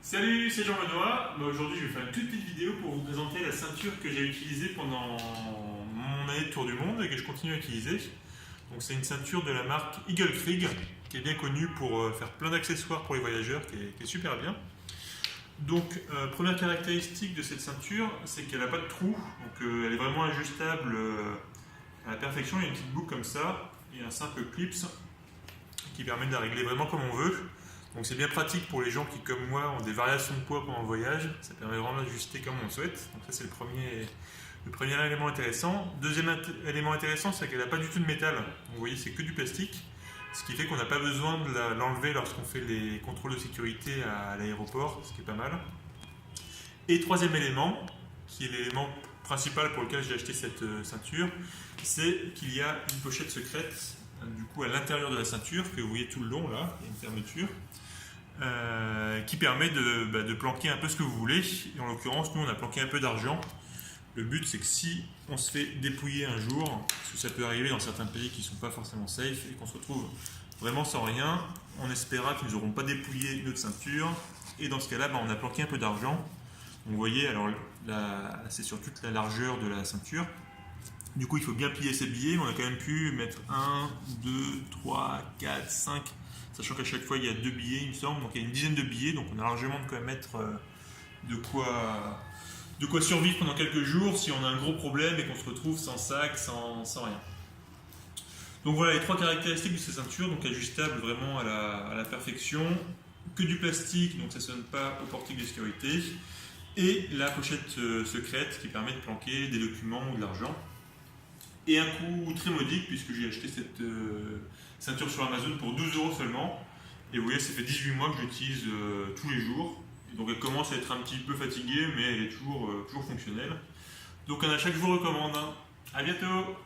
Salut, c'est Jean-Benoît. Aujourd'hui, je vais faire une toute petite vidéo pour vous présenter la ceinture que j'ai utilisée pendant mon année de tour du monde et que je continue à utiliser. Donc, c'est une ceinture de la marque Eagle Krieg qui est bien connue pour faire plein d'accessoires pour les voyageurs, qui est super bien. Donc, première caractéristique de cette ceinture, c'est qu'elle n'a pas de trou. Donc, elle est vraiment ajustable à la perfection. Il y a une petite boucle comme ça et un simple clips qui permet de la régler vraiment comme on veut. Donc c'est bien pratique pour les gens qui, comme moi, ont des variations de poids pendant le voyage. Ça permet vraiment d'ajuster comme on le souhaite. Donc ça, c'est le premier élément intéressant. Deuxième élément intéressant, c'est qu'elle n'a pas du tout de métal. Donc, vous voyez, c'est que du plastique. Ce qui fait qu'on n'a pas besoin de l'enlever lorsqu'on fait les contrôles de sécurité à l'aéroport, ce qui est pas mal. Et troisième élément, qui est l'élément principal pour lequel j'ai acheté cette ceinture, c'est qu'il y a une pochette secrète du coup à l'intérieur de la ceinture que vous voyez tout le long là, il y a une fermeture qui permet de planquer un peu ce que vous voulez. Et en l'occurrence, nous on a planqué un peu d'argent. Le but c'est que si on se fait dépouiller un jour, parce que ça peut arriver dans certains pays qui ne sont pas forcément safe et qu'on se retrouve vraiment sans rien, on espérera qu'ils n'auront pas dépouillé notre ceinture et dans ce cas-là, on a planqué un peu d'argent. Donc, vous voyez, alors là, c'est sur toute la largeur de la ceinture. Du coup, il faut bien plier ses billets, mais on a quand même pu mettre 1, 2, 3, 4, 5, sachant qu'à chaque fois il y a 2 billets, il me semble, donc il y a une dizaine de billets, donc on a largement de quoi mettre de quoi survivre pendant quelques jours si on a un gros problème et qu'on se retrouve sans sac, sans rien. Donc voilà les trois caractéristiques de ces ceintures, donc ajustable vraiment à la perfection, que du plastique, donc ça ne sonne pas au portique de sécurité, et la pochette secrète qui permet de planquer des documents ou de l'argent. Et un coût très modique puisque j'ai acheté cette ceinture sur Amazon pour 12 € seulement. Et vous voyez, ça fait 18 mois que je l'utilise tous les jours. Et donc elle commence à être un petit peu fatiguée, mais elle est toujours fonctionnelle. Donc un achat que je vous recommande. À bientôt!